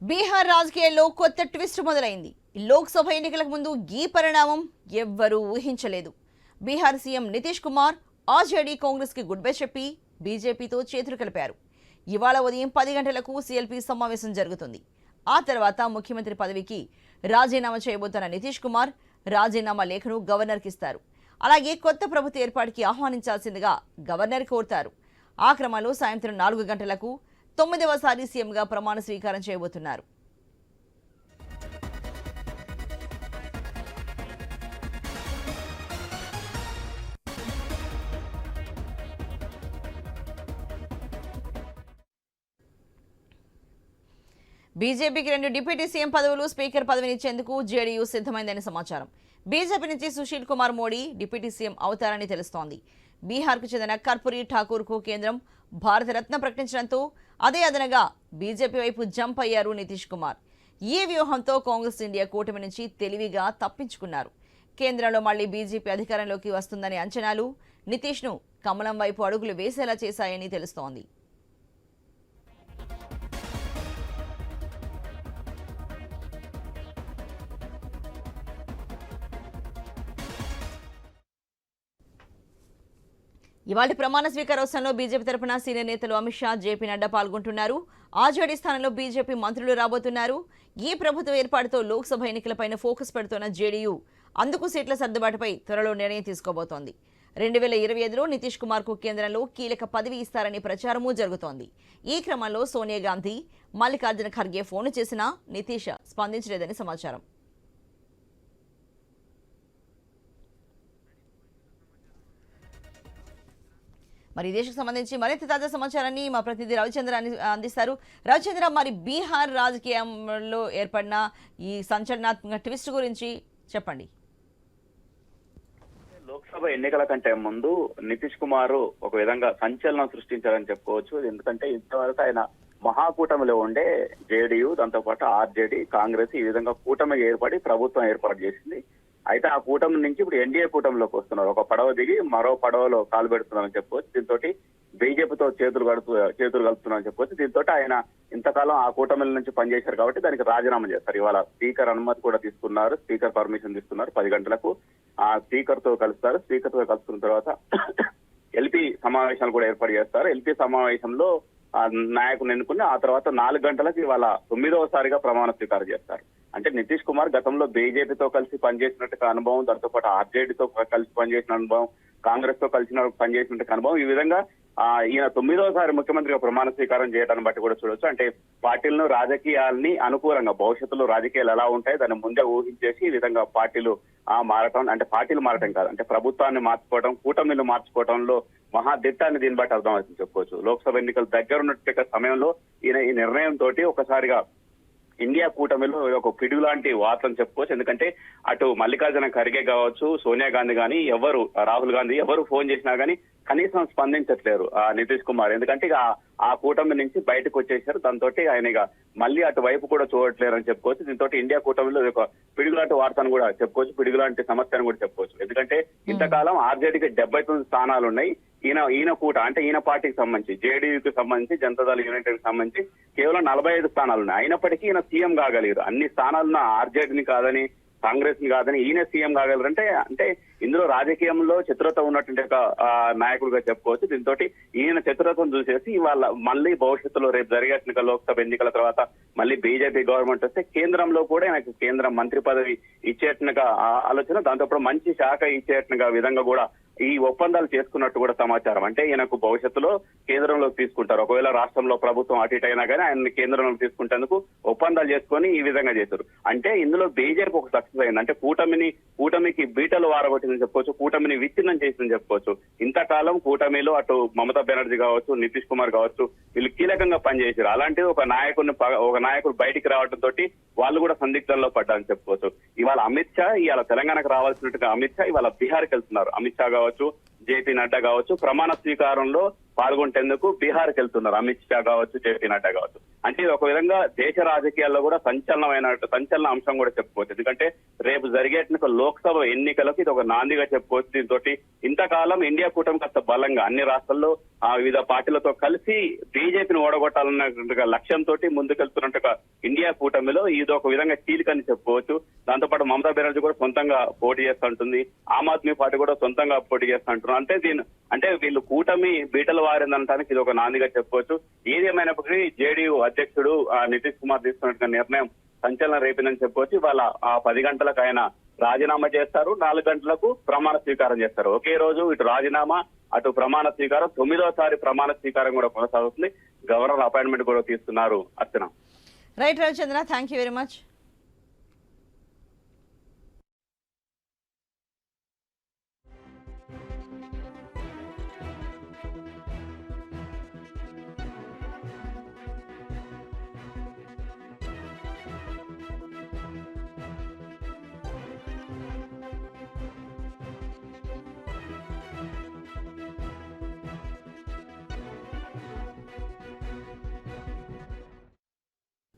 బీహార్ రాజకీయాల్లో కొత్త ట్విస్ట్ మొదలైంది. లోక్సభ ఎన్నికలకు ముందు ఈ పరిణామం ఎవ్వరూ ఊహించలేదు. బీహార్ సీఎం నితీష్ కుమార్ ఆర్జేడీ కాంగ్రెస్ కి గుడ్ బై చెప్పి బీజేపీతో చేతులు కలిపారు. ఇవాళ ఉదయం 10 గంటలకు సీఎల్పీ సమావేశం జరుగుతుంది. ఆ తర్వాత ముఖ్యమంత్రి పదవికి రాజీనామా చేయబోతున్న నితీష్ కుమార్ రాజీనామా లేఖను గవర్నర్కి ఇస్తారు. అలాగే కొత్త ప్రభుత్వ ఏర్పాటుకి ఆహ్వానించాల్సిందిగా గవర్నర్ కోరుతారు. ఆ క్రమంలో సాయంత్రం 4 గంటలకు 9వసారి సీఎంగా ప్రమాణ స్వీకారం చేయబోతున్నారు. బీజేపీకి 2 డిప్యూటీ సీఎం పదవులు, స్పీకర్ పదవినిచ్చేందుకు జేడీయూ సిద్ధమైందని సమాచారం. బీజేపీ నుంచి సుశీల్ కుమార్ మోడీ డిప్యూటీ సీఎం అవుతారని తెలుస్తోంది. బీహార్కు చెందిన కర్పూరి ఠాకూర్కు కేంద్రం భారతరత్న ప్రకటించడంతో అదే అదనగా బీజేపీ వైపు జంప్ అయ్యారు నితీష్ కుమార్. ఈ వ్యూహంతో కాంగ్రెస్ ఇండియా కూటమి నుంచి తెలివిగా తప్పించుకున్నారు. కేంద్రంలో మళ్లీ బీజేపీ అధికారంలోకి వస్తుందనే అంచనాలు నితీష్ను కమలం వైపు అడుగులు వేసేలా చేశాయని తెలుస్తోంది. ఇవాళ ప్రమాణ స్వీకారోత్సవంలో బీజేపీ తరఫున సీనియర్ నేతలు అమిత్ షా, జేపీ నడ్డా పాల్గొంటున్నారు. ఆర్జేడీ స్థానంలో బీజేపీ మంత్రులు రాబోతున్నారు. ఈ ప్రభుత్వ ఏర్పాటుతో లోక్సభ ఎన్నికలపైన ఫోకస్ పెడుతున్న జేడీయూ అందుకు సీట్ల సర్దుబాటుపై త్వరలో నిర్ణయం తీసుకోబోతోంది. 2025లో నితీష్ కుమార్ కు కేంద్రంలో కీలక పదవి ఇస్తారని ప్రచారమూ జరుగుతోంది. ఈ క్రమంలో సోనియా గాంధీ, మల్లికార్జున ఖర్గే ఫోన్ చేసినా నితీష్ స్పందించలేదని సమాచారం. మరి దేశకు సంబంధించి మరింత తాజా సమాచారాన్ని మా ప్రతినిధి రవిచంద్ర అందిస్తారు. రవిచంద్ర, మరి బీహార్ రాజకీయంలో ఏర్పడిన ఈ సంచలనాత్మక ట్విస్ట్ గురించి చెప్పండి. లోక్సభ ఎన్నికల కంటే ముందు నితీష్ కుమార్ ఒక విధంగా సంచలనం సృష్టించారని చెప్పుకోవచ్చు. ఎందుకంటే ఇంతవరకు ఆయన మహాకూటమిలో ఉండే జేడీయూ, దాంతో పాటు ఆర్జేడీ, కాంగ్రెస్ ఈ విధంగా కూటమి ఏర్పడి ప్రభుత్వం ఏర్పాటు చేసింది. అయితే ఆ కూటమి నుంచి ఇప్పుడు ఎన్డీఏ కూటమిలోకి వస్తున్నారు. ఒక పడవ దిగి మరో పడవలో కాలు పెడుతున్నారని చెప్పుకోవచ్చు. దీంతో బీజేపీతో చేతులు కలుపుతున్నారని చెప్పుకోవచ్చు. దీంతో ఆయన ఇంతకాలం ఆ కూటమిల నుంచి పనిచేశారు కాబట్టి దానికి రాజీనామా చేస్తారు. ఇవాళ స్పీకర్ అనుమతి కూడా తీసుకున్నారు, స్పీకర్ పర్మిషన్ తీసుకున్నారు. 10 గంటలకు ఆ స్పీకర్ తో కలుస్తారు. స్పీకర్ తో కలుసుకున్న తర్వాత ఎల్పీ సమావేశాలు కూడా ఏర్పాటు చేస్తారు. ఎల్పీ సమావేశంలో ఆ నాయకుని ఎన్నుకుని ఆ తర్వాత 4 గంటలకు ఇవాళ 9వసారిగా ప్రమాణ స్వీకారం చేస్తారు. అంటే నితీష్ కుమార్ గతంలో బీజేపీతో కలిసి పనిచేసినట్టుగా అనుభవం, దాంతో పాటు ఆర్జేడీతో కలిసి పనిచేసిన అనుభవం, కాంగ్రెస్ తో కలిసి పనిచేసినట్టు అనుభవం. ఈ విధంగా ఈయన 9వసారి ముఖ్యమంత్రిగా ప్రమాణ స్వీకారం చేయడాన్ని బట్టి కూడా చూడొచ్చు. అంటే పార్టీలను, రాజకీయాల్ని అనుకూలంగా భవిష్యత్తులో రాజకీయాలు ఎలా ఉంటాయి దాన్ని ముందే ఊహించేసి ఈ విధంగా పార్టీలు మారటం, అంటే పార్టీలు మారటం కాదు, అంటే ప్రభుత్వాన్ని మార్చుకోవడం, కూటమిలు మార్చుకోవడంలో మహాదిట్టాన్ని దీన్ని బట్టి అర్థమవుతుంది చెప్పుకోవచ్చు. లోక్సభ ఎన్నికలు దగ్గర ఉన్నట్టు సమయంలో ఈయన ఈ నిర్ణయం తోటి ఒకసారిగా ఇండియా కూటమిలో ఒక పిడుగు లాంటి వార్తలు చెప్పుకోవచ్చు. ఎందుకంటే అటు మల్లికార్జున ఖర్గే కావచ్చు, సోనియా గాంధీ కానీ, ఎవరు రాహుల్ గాంధీ ఎవరు ఫోన్ చేసినా గానీ కనీసం స్పందించట్లేరు నితీష్ కుమార్. ఎందుకంటే ఇక ఆ కూటమి నుంచి బయటకు వచ్చేసారు. దాంతో ఆయన ఇక మళ్ళీ అటు వైపు కూడా చూడట్లేరు అని చెప్పుకోవచ్చు. దీంతో ఇండియా కూటమిలో ఒక పిడుగులాంటి వార్తను కూడా చెప్పుకోవచ్చు, పిడుగులాంటి సమస్యను కూడా చెప్పుకోవచ్చు. ఎందుకంటే ఇంతకాలం ఆర్జేడీకి 79 స్థానాలు ఉన్నాయి. ఈయన పార్టీకి సంబంధించి, జేడీయూకి సంబంధించి, జనతాదళ యునైటెడ్ కి సంబంధించి కేవలం 45 స్థానాలు ఉన్నాయి. అయినప్పటికీ ఈయన సీఎం కాగలిగారు. అన్ని స్థానాలున్న ఆర్జేడీని కాదని, కాంగ్రెస్ ని కాదని ఈయన సీఎం కాగలరంటే అంటే ఇందులో రాజకీయంలో చతురత ఉన్నటువంటి ఒక నాయకుడిగా చెప్పుకోవచ్చు. దీంతో ఈయన చతురతను చూసేసి ఇవాళ మళ్ళీ భవిష్యత్తులో రేపు జరిగేసిన లోక్సభ ఎన్నికల తర్వాత మళ్ళీ బీజేపీ గవర్నమెంట్ వస్తే కేంద్రంలో కూడా ఆయనకు కేంద్ర మంత్రి పదవి ఇచ్చేట్టుగా ఆలోచన, దాంతో మంచి శాఖ ఇచ్చేట్టుగా విధంగా కూడా ఈ ఒప్పందాలు చేసుకున్నట్టు కూడా సమాచారం. అంటే ఈయనకు భవిష్యత్తులో కేంద్రంలోకి తీసుకుంటారు. ఒకవేళ రాష్ట్రంలో ప్రభుత్వం అటు ఇటు అయినా కానీ ఆయన కేంద్రంలోకి తీసుకుంటేందుకు ఒప్పందాలు చేసుకొని ఈ విధంగా చేశారు. అంటే ఇందులో బీజేపీ ఒక సక్సెస్ అయింది. అంటే కూటమికి బీటలు వారగొట్టిందని చెప్పుకోవచ్చు, కూటమిని విచ్ఛిన్నం చేసిందని చెప్పుకోవచ్చు. ఇంతకాలం కూటమిలో అటు మమతా బెనర్జీ కావచ్చు, నితీష్ కుమార్ కావచ్చు, వీళ్ళు కీలకంగా పనిచేశారు. అలాంటిది ఒక నాయకుడు బయటికి రావడంతో వాళ్ళు కూడా సందిగ్ధంలో పడ్డారని చెప్పుకోవచ్చు. ఇవాళ అమిత్ షా ఇవాళ తెలంగాణకు రావాల్సినట్టుగా అమిత్ షా ఇవాళ బీహార్కి వెళ్తున్నారు. అమిత్ షా కావచ్చు, జేపీ నడ్డా కావచ్చు ప్రమాణ స్వీకారంలో పాల్గొంటేందుకు బీహార్కి వెళ్తున్నారు. అమిత్ షా కావచ్చు, జేపీ నడ్డా కావచ్చు. అంటే ఇది ఒక విధంగా దేశ రాజకీయాల్లో కూడా సంచలన అంశం కూడా చెప్పుకోవచ్చు. ఎందుకంటే రేపు జరిగేటువంటి లోక్సభ ఎన్నికలకు ఇది ఒక నాందిగా చెప్పుకోవచ్చు. దీంతో ఇంతకాలం ఇండియా కూటమి కాస్త బలంగా అన్ని రాష్ట్రాల్లో వివిధ పార్టీలతో కలిసి బీజేపీని ఓడగొట్టాలన్న లక్ష్యంతో ముందుకెళ్తున్నట్టుగా ఇండియా కూటమిలో ఇది ఒక విధంగా కీలకని చెప్పుకోవచ్చు. దాంతోపాటు మమతా బెనర్జీ కూడా సొంతంగా పోటీ చేస్తుంటుంది. ఆమ్ ఆద్మీ పార్టీ కూడా సొంతంగా పోటీ చేస్తుంటున్నారు. అంటే వీళ్ళు కూటమి బీటలు వారిందనడానికి ఇది ఒక నాందిగా చెప్పుకోవచ్చు. ఏది ఏమైనప్పటికీ జేడీయూ అధ్యక్షుడు నితీష్ కుమార్ తీసుకున్న నిర్ణయం సంచలనం రేపిందని చెప్పుకోవచ్చు. ఇవాళ 10 గంటలకు ఆయన రాజీనామా చేస్తారు, 4 గంటలకు ప్రమాణ స్వీకారం చేస్తారు. ఒకే రోజు ఇటు రాజీనామా అటు ప్రమాణ స్వీకారం, 9వ ప్రమాణ స్వీకారం కూడా కొనసాగుతుంది. గవర్నర్ అపాయింట్మెంట్ కూడా తీసుకున్నారు. Archana. Right Ravichandra, thank you very much.